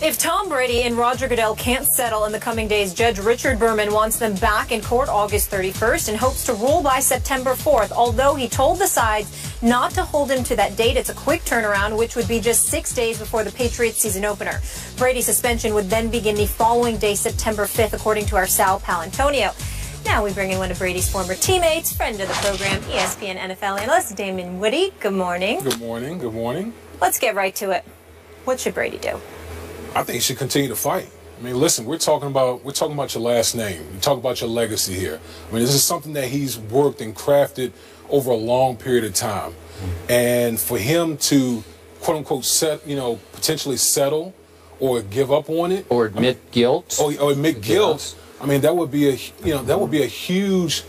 If Tom Brady and Roger Goodell can't settle in the coming days, Judge Richard Berman wants them back in court August 31st and hopes to rule by September 4th, although he told the sides not to hold him to that date. It's a quick turnaround, which would be just 6 days before the Patriots season opener. Brady's suspension would then begin the following day, September 5th, according to our Sal Palantonio. Now we bring in one of Brady's former teammates, friend of the program, ESPN NFL analyst, Damon Woody. Good morning. Good morning. Good morning. Let's get right to it. What should Brady do? I think he should continue to fight. I mean, listen, we're talking about your last name. We talk about your legacy here. I mean, this is something that he's worked and crafted over a long period of time, and for him to quote unquote potentially settle or give up on it or admit guilt or admit guilt. I mean, that would be a huge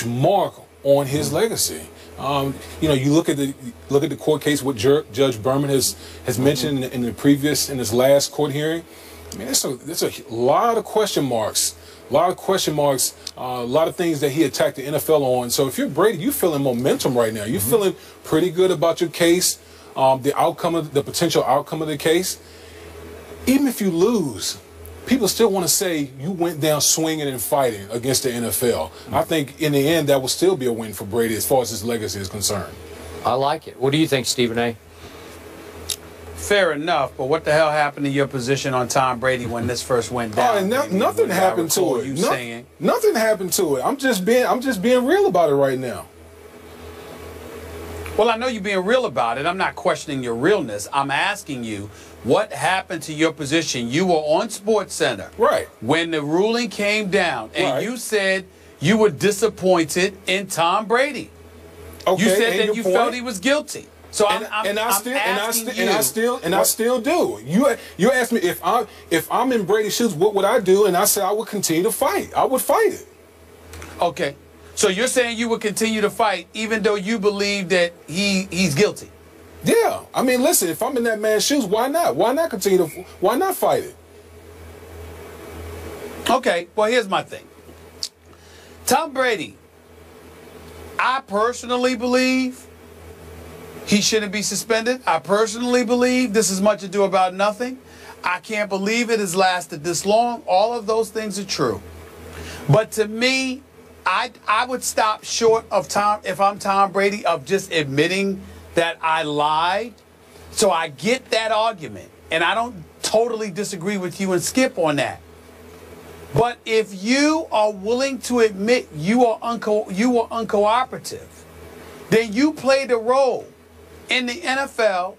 mark on his legacy. You look at the court case what Judge Berman has mentioned in his last court hearing. I mean, there's a lot of question marks, a lot of things that he attacked the NFL on. So if you're Brady, you're feeling momentum right now. You're feeling pretty good about your case, the potential outcome of the case. Even if you lose, people still want to say you went down swinging and fighting against the NFL. I think in the end that will still be a win for Brady as far as his legacy is concerned. I like it. What do you think, Stephen A? Fair enough, but what the hell happened to your position on Tom Brady when this first went down? Nothing happened to it. Nothing happened to it. I'm just being real about it right now. Well, I know you're being real about it. I'm not questioning your realness. I'm asking you, what happened to your position? You were on SportsCenter. Right. When the ruling came down, and you said you were disappointed in Tom Brady. Okay. You said that you felt he was guilty. So I still do. You asked me if I'm in Brady's shoes, what would I do? And I said I would continue to fight. I would fight it. Okay. So you're saying you would continue to fight even though you believe that he's guilty? Yeah. I mean, listen, if I'm in that man's shoes, why not? Why not fight it? Okay. Well, here's my thing. Tom Brady, I personally believe he shouldn't be suspended. I personally believe this is much ado about nothing. I can't believe it has lasted this long. All of those things are true. But to me, I would stop short of if I'm Tom Brady, of just admitting that I lied. So I get that argument, and I don't totally disagree with you and Skip on that. But if you are willing to admit you were uncooperative, then you played a role in the NFL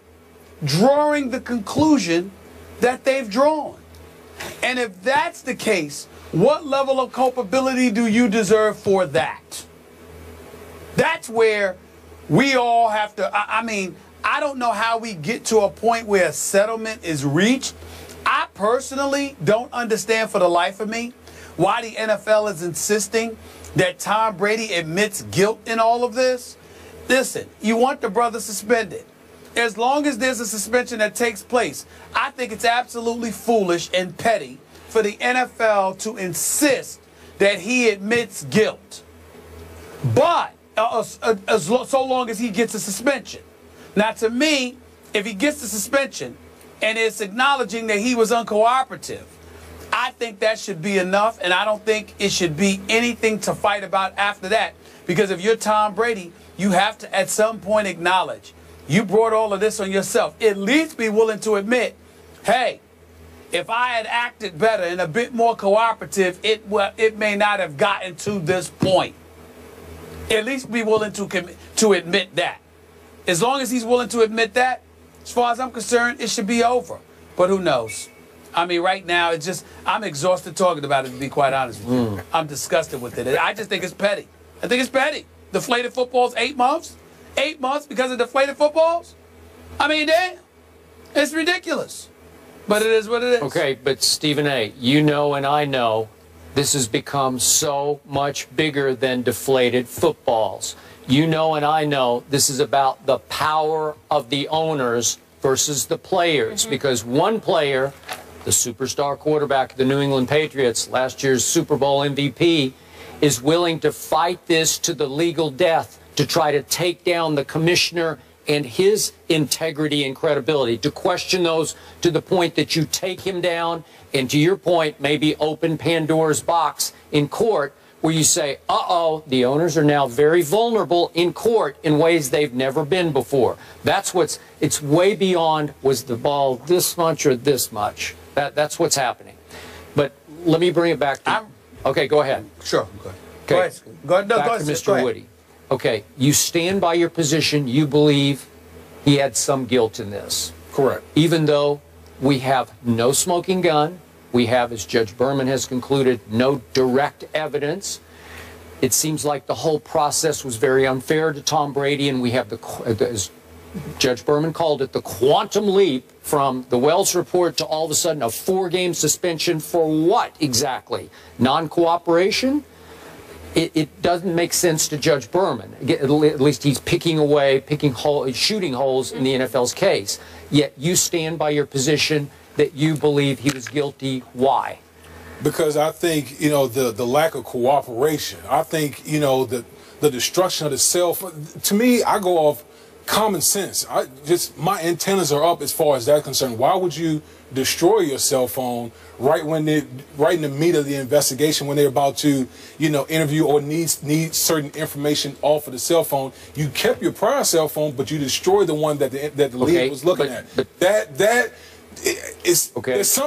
drawing the conclusion that they've drawn. And if that's the case, what level of culpability do you deserve for that? That's where we all have to, I mean, I don't know how we get to a point where a settlement is reached. I personally don't understand for the life of me why the NFL is insisting that Tom Brady admits guilt in all of this. Listen, you want the brother suspended. As long as there's a suspension that takes place, I think it's absolutely foolish and petty for the NFL to insist that he admits guilt. But so long as he gets a suspension. Now, to me, if he gets the suspension and it's acknowledging that he was uncooperative, I think that should be enough, and I don't think it should be anything to fight about after that. Because if you're Tom Brady, you have to at some point acknowledge you brought all of this on yourself. At least be willing to admit, hey, if I had acted better and a bit more cooperative, it may not have gotten to this point. At least be willing to admit that. As long as he's willing to admit that, as far as I'm concerned, it should be over. But who knows? I mean, right now, it's just, I'm exhausted talking about it, to be quite honest with you. I'm disgusted with it. I just think it's petty. I think it's petty. Deflated footballs, 8 months? 8 months because of deflated footballs? I mean, damn. It's ridiculous. But it is what it is. Okay, but Stephen A., you know and I know this has become so much bigger than deflated footballs. You know and I know this is about the power of the owners versus the players. Because one player, the superstar quarterback of the New England Patriots, last year's Super Bowl MVP, is willing to fight this to the legal death to try to take down the commissioner and his integrity and credibility, to question those to the point that you take him down and, to your point, maybe open Pandora's box in court, where you say, uh-oh, the owners are now very vulnerable in court in ways they've never been before. That's what's, it's way beyond, was the ball this much or this much? That's what's happening. But let me bring it back to, okay, go ahead. Sure, go ahead. Okay. Go ahead. Go ahead. No, Back go ahead. to Mr. Woody. Okay, you stand by your position. You believe he had some guilt in this. Correct. Even though we have no smoking gun, we have, as Judge Berman has concluded, no direct evidence. It seems like the whole process was very unfair to Tom Brady, and we have as Judge Berman called it, the quantum leap from the Wells report to all of a sudden a 4-game suspension for what exactly? Non-cooperation? It doesn't make sense to Judge Berman. At least he's picking away, shooting holes in the NFL's case. Yet you stand by your position that you believe he was guilty. Why? Because I think, you know, the lack of cooperation. I think, you know, the destruction of the cell phone. To me, I go off common sense. My antennas are up as far as that's concerned. Why would you destroy your cell phone right in the meat of the investigation, when they're about to, you know, interview or need certain information off of the cell phone? You kept your prior cell phone, but you destroyed the one that the league was looking at. That is okay. There's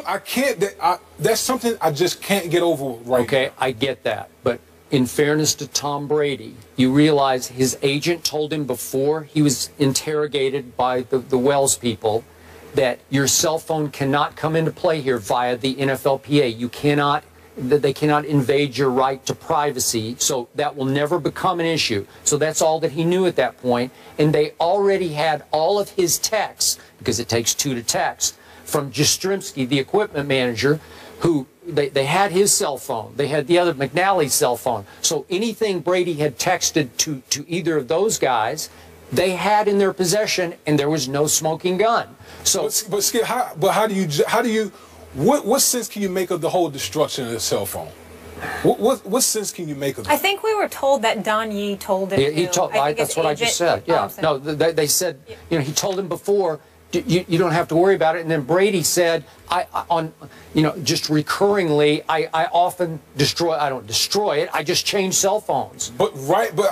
that's something I just can't get over right now. Okay, I get that, but in fairness to Tom Brady, you realize his agent told him before he was interrogated by the Wells people that your cell phone cannot come into play here via the NFLPA. You cannot, they cannot invade your right to privacy, so that will never become an issue. So that's all that he knew at that point, and they already had all of his texts, because it takes 2 to text, from Jastrzemski, the equipment manager, who they had his cell phone. They had the other McNally's cell phone. So anything Brady had texted to either of those guys, they had in their possession, and there was no smoking gun. So, but Skip, what sense can you make of the whole destruction of the cell phone? What sense can you make of that? I think we were told that Don Yee told him. He told. That's what I just said. Yeah. No, they said. You know, he told him before. You don't have to worry about it. And then Brady said, just recurringly, I often destroy. I don't destroy it. I just change cell phones. But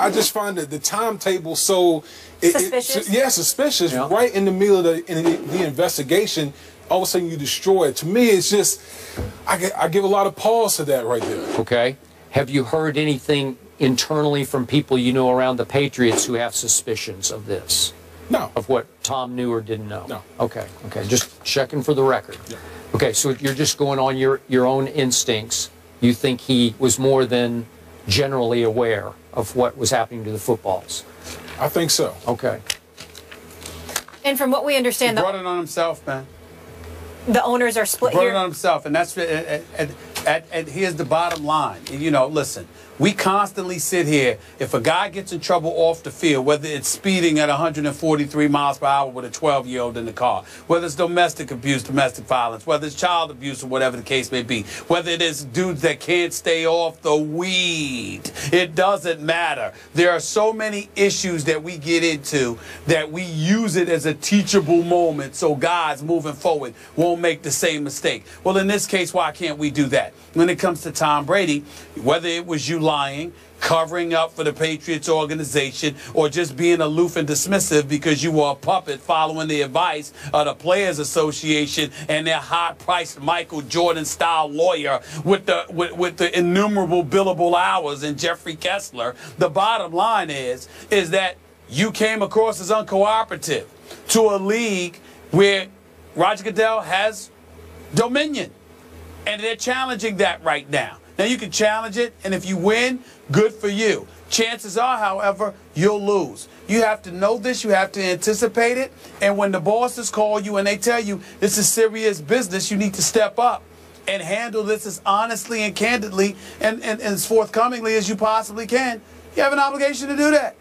I just find that the timetable so suspicious. Suspicious. Yeah. Right in the middle of the investigation, all of a sudden you destroy it. To me, it's just I give a lot of pause to that right there. Okay. Have you heard anything internally from people you know around the Patriots who have suspicions of this? No. Of what Tom knew or didn't know? No. Okay. Okay. Just checking for the record. Yeah. Okay. So you're just going on your own instincts. You think he was more than generally aware of what was happening to the footballs? I think so. Okay. And from what we understand, he brought it on himself, man. The owners are split he brought here. it on himself, and that's and here's the bottom line. And, you know, listen. We constantly sit here. If a guy gets in trouble off the field, whether it's speeding at 143 miles per hour with a 12-year-old in the car, whether it's domestic abuse, domestic violence, whether it's child abuse or whatever the case may be, whether it is dudes that can't stay off the weed, it doesn't matter. There are so many issues that we get into that we use it as a teachable moment so guys moving forward won't make the same mistake. Well, in this case, why can't we do that? When it comes to Tom Brady, whether it was you lying, covering up for the Patriots organization, or just being aloof and dismissive because you were a puppet following the advice of the Players Association and their high-priced Michael Jordan-style lawyer with the innumerable billable hours and Jeffrey Kessler, the bottom line is that you came across as uncooperative to a league where Roger Goodell has dominion. And they're challenging that right now. Now, you can challenge it, and if you win, good for you. Chances are, however, you'll lose. You have to know this. You have to anticipate it. And when the bosses call you and they tell you this is serious business, you need to step up and handle this as honestly and candidly and as forthcomingly as you possibly can. You have an obligation to do that.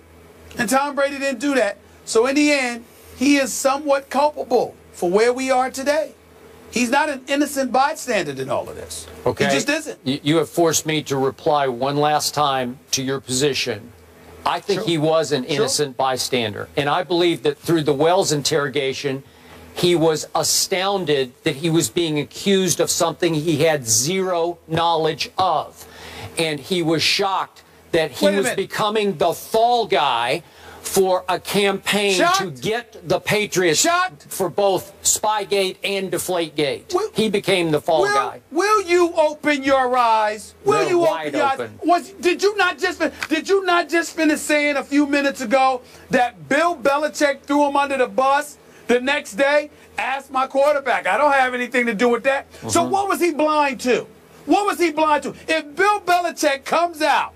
And Tom Brady didn't do that. So in the end, he is somewhat culpable for where we are today. He's not an innocent bystander in all of this. Okay. He just isn't. You have forced me to reply one last time to your position. I think he was an innocent bystander. And I believe that through the Wells interrogation, he was astounded that he was being accused of something he had zero knowledge of. And he was shocked that he was becoming the fall guy for a campaign to get the Patriots for both Spygate and Deflategate. He became the fall guy. Will you open your eyes? Will you open your eyes? Did you not just finish saying a few minutes ago that Bill Belichick threw him under the bus the next day? Ask my quarterback. I don't have anything to do with that. So what was he blind to? What was he blind to? If Bill Belichick comes out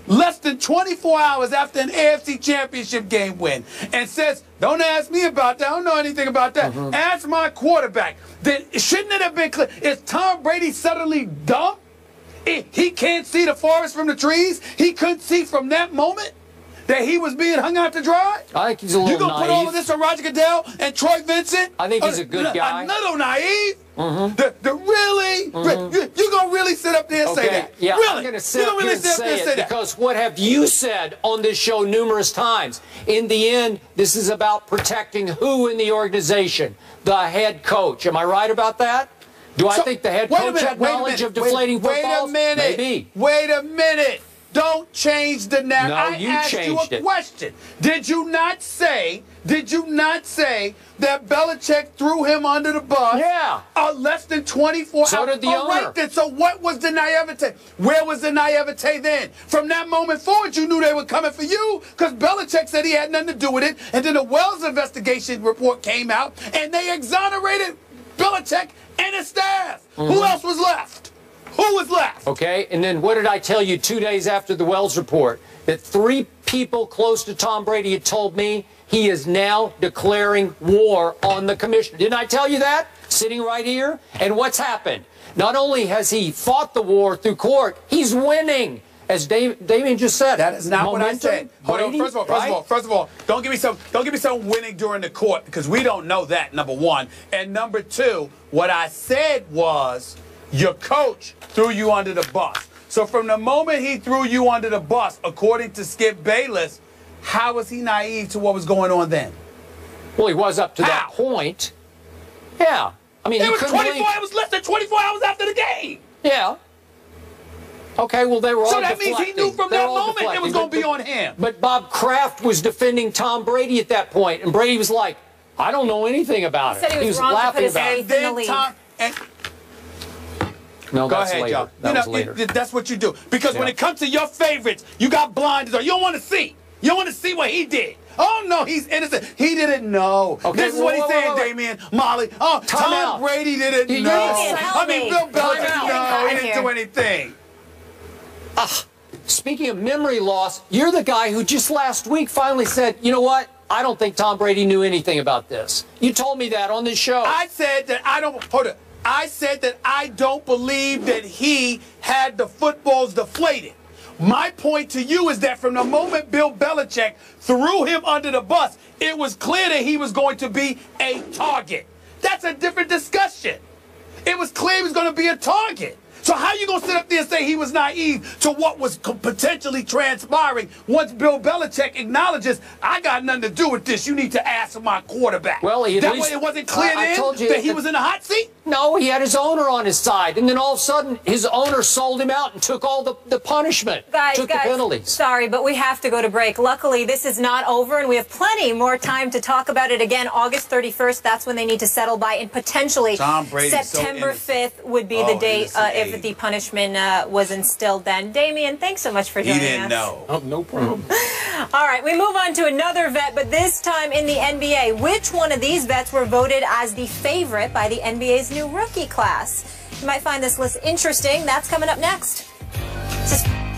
less than 24 hours after an AFC Championship game win and says, don't ask me about that, I don't know anything about that, ask my quarterback, then shouldn't it have been clear? Is Tom Brady suddenly dumb? He can't see the forest from the trees? He couldn't see from that moment that he was being hung out to dry? I think he's a little naive. You gonna put all of this on Roger Goodell and Troy Vincent? I think he's a good guy. A little naive? Really? You gonna really sit up there and say that? Yeah, really? I'm gonna sit up here and say it because what have you said on this show numerous times? In the end, this is about protecting who in the organization? The head coach. Am I right about that? Do I think the head coach had knowledge of deflating footballs? Wait a minute. Maybe. Wait a minute. Don't change the narrative. No, you asked you a question. Did you not say that Belichick threw him under the bus? Yeah. Less than 24 hours. So did the owner. Right then. So what was the naivete? Where was the naivete then? From that moment forward, you knew they were coming for you because Belichick said he had nothing to do with it. And then the Wells investigation report came out, and they exonerated Belichick and his staff. Who else was left? Who was left? Okay, and then what did I tell you 2 days after the Wells report? That 3 people close to Tom Brady had told me he is now declaring war on the commissioner. Didn't I tell you that? Sitting right here? And what's happened? Not only has he fought the war through court, he's winning. As Damien just said. That is not what I said. Hold on. First of all, don't give me some winning during the court because we don't know that, number one. And number two, what I said was your coach threw you under the bus. So from the moment he threw you under the bus, according to Skip Bayless, how was he naive to what was going on then? Well, he was up to that point. Yeah. I mean, it was less than 24 hours after the game. Yeah. Okay, well, they were all deflecting. So that means he knew from that moment it was going to be on him. But Bob Kraft was defending Tom Brady at that point, and Brady was like, I don't know anything about it. He was laughing about it. No, go that's ahead, later. y'all. That was later. That's what you do. Because when it comes to your favorites, you got blinders on. You don't want to see. You don't want to see what he did. Oh, no, he's innocent. He didn't know. Okay, this is what he's saying, Damien, Molly. Oh, Tom Brady didn't know. I mean, Bill Belichick, no, he didn't do anything. Speaking of memory loss, you're the guy who just last week finally said, you know what? I don't think Tom Brady knew anything about this. You told me that on this show. I said that I said that I don't believe that he had the footballs deflated. My point to you is that from the moment Bill Belichick threw him under the bus, it was clear that he was going to be a target. That's a different discussion. It was clear he was going to be a target. So how you going to sit up there and say he was naive to what was potentially transpiring once Bill Belichick acknowledges, I got nothing to do with this. You need to ask my quarterback. Well, it wasn't clear that he was in the hot seat? No, he had his owner on his side. And then all of a sudden, his owner sold him out and took all the punishment. Took the penalties. Sorry, but we have to go to break. Luckily, this is not over, and we have plenty more time to talk about it again. August 31st, that's when they need to settle by, and potentially September 5th would be the date if the punishment was instilled then. Damien, thanks so much for joining us. He didn't know. Oh, no problem. All right, we move on to another vet, but this time in the NBA. Which one of these vets were voted as the favorite by the NBA's new rookie class? You might find this list interesting. That's coming up next.